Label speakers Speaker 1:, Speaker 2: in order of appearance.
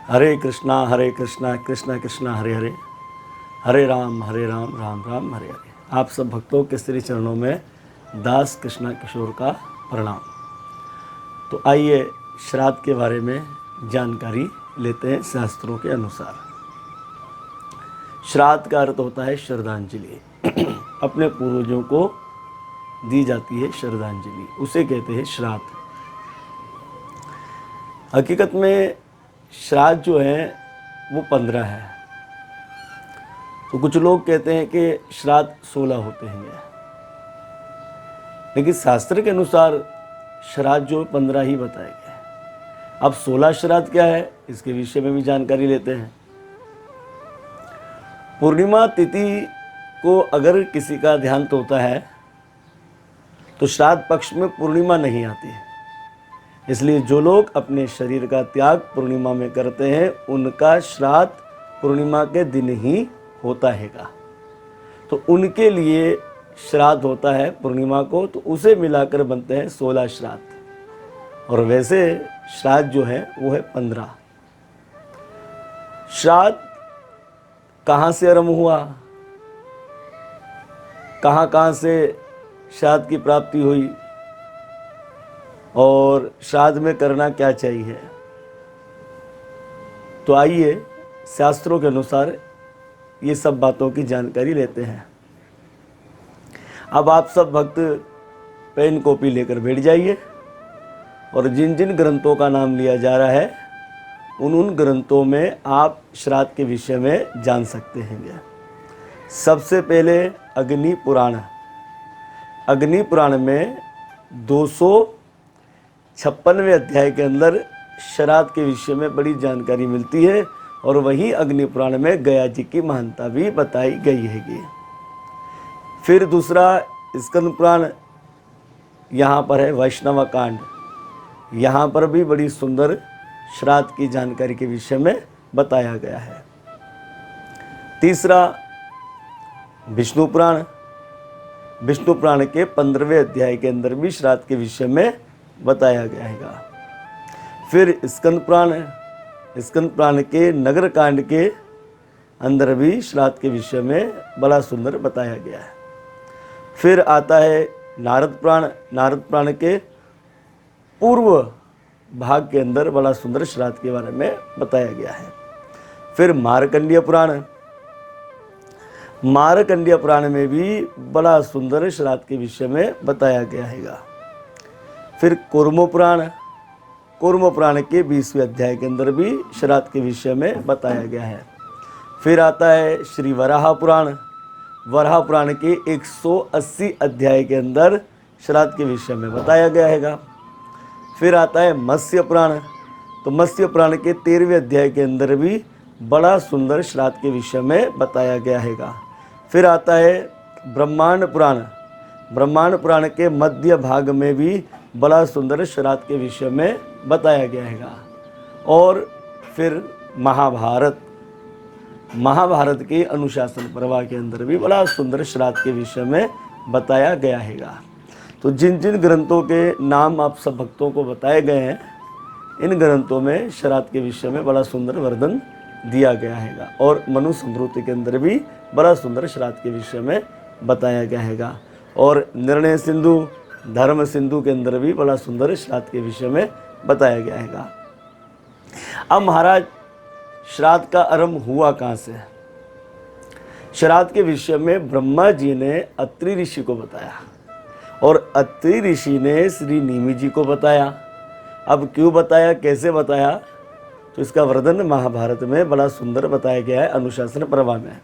Speaker 1: हरे कृष्णा कृष्णा कृष्णा हरे हरे, हरे राम राम राम हरे हरे। आप सब भक्तों के श्री चरणों में दास कृष्णा किशोर का प्रणाम। तो आइए श्राद्ध के बारे में जानकारी लेते हैं। शास्त्रों के अनुसार श्राद्ध का अर्थ होता है श्रद्धांजलि। अपने पूर्वजों को दी जाती है श्रद्धांजलि, उसे कहते हैं श्राद्ध। हकीकत में श्राद्ध जो है वो 15 है। तो कुछ लोग कहते हैं कि श्राद्ध 16 होते हैं, लेकिन शास्त्र के अनुसार श्राद्ध जो 15 ही बताए गए। अब 16 श्राद्ध क्या है, इसके विषय में भी जानकारी लेते हैं। पूर्णिमा तिथि को अगर किसी का ध्यान होता है तो श्राद्ध पक्ष में पूर्णिमा नहीं आती है, इसलिए जो लोग अपने शरीर का त्याग पूर्णिमा में करते हैं उनका श्राद्ध पूर्णिमा के दिन ही होता हैगा। तो उनके लिए श्राद्ध होता है पूर्णिमा को, तो उसे मिलाकर बनते हैं 16 श्राद्ध। और वैसे श्राद्ध जो है वो है 15। श्राद्ध कहाँ से आरंभ हुआ, कहाँ से श्राद्ध की प्राप्ति हुई और श्राद्ध में करना क्या चाहिए, तो आइए शास्त्रों के अनुसार ये सब बातों की जानकारी लेते हैं। अब आप सब भक्त पेन कॉपी लेकर बैठ जाइए और जिन जिन ग्रंथों का नाम लिया जा रहा है उन ग्रंथों में आप श्राद्ध के विषय में जान सकते हैं। सबसे पहले अग्नि पुराण। अग्नि पुराण में 256वें अध्याय के अंदर श्राद्ध के विषय में बड़ी जानकारी मिलती है, और वहीं अग्नि पुराण में गया जी की महानता भी बताई गई हैगी। फिर दूसरा स्कंद पुराण, यहाँ पर है वैष्णव कांड। यहाँ पर भी बड़ी सुंदर श्राद्ध की जानकारी के विषय में बताया गया है। तीसरा विष्णु पुराण। विष्णु पुराण के 15वें अध्याय के अंदर भी श्राद्ध के विषय में बताया गया है। फिर स्कंद पुराण। स्कंद पुराण के नगर कांड के अंदर भी श्राद्ध के विषय में बड़ा सुंदर बताया गया है। फिर आता है नारद पुराण। नारद पुराण के पूर्व भाग के अंदर बड़ा सुंदर श्राद्ध के बारे में बताया गया है। फिर मार्कंडेय पुराण। मार्कंडेय पुराण में भी बड़ा सुंदर श्राद्ध के विषय में बताया गया है। फिर कूर्म पुराण। कूर्म पुराण के 20वें अध्याय के अंदर भी श्राद्ध के विषय में बताया गया है। फिर आता है श्री वराह पुराण। वराह पुराण के 180 अध्याय के अंदर श्राद्ध के विषय में बताया गया है। फिर आता है मत्स्य पुराण। तो मत्स्य पुराण के 13वें अध्याय के अंदर भी बड़ा सुंदर श्राद्ध के विषय में बताया गया है। फिर आता है ब्रह्मांड पुराण। ब्रह्मांड पुराण के मध्य भाग में भी बड़ा सुंदर श्राद्ध के विषय में बताया गया है। और फिर महाभारत। महाभारत के अनुशासन पर्व के अंदर भी बड़ा सुंदर श्राद्ध के विषय में बताया गया है। तो जिन जिन ग्रंथों के नाम आप सब भक्तों को बताए गए हैं, इन ग्रंथों में श्राद्ध के विषय में बड़ा सुंदर वर्णन दिया गया है। और मनु स्मृति के अंदर भी बड़ा सुंदर श्राद्ध के विषय में बताया गया है। और निर्णय सिंधु, धर्म सिंधु के अंदर भी बड़ा सुंदर श्राद्ध के विषय में बताया गया है। अब महाराज श्राद्ध का आरंभ हुआ कहाँ से? श्राद्ध के विषय में ब्रह्मा जी ने अत्रि ऋषि को बताया और अत्रि ऋषि ने श्री निमि जी को बताया। अब क्यों बताया, कैसे बताया, तो इसका वर्णन महाभारत में बड़ा सुंदर बताया गया है अनुशासन पर्व में।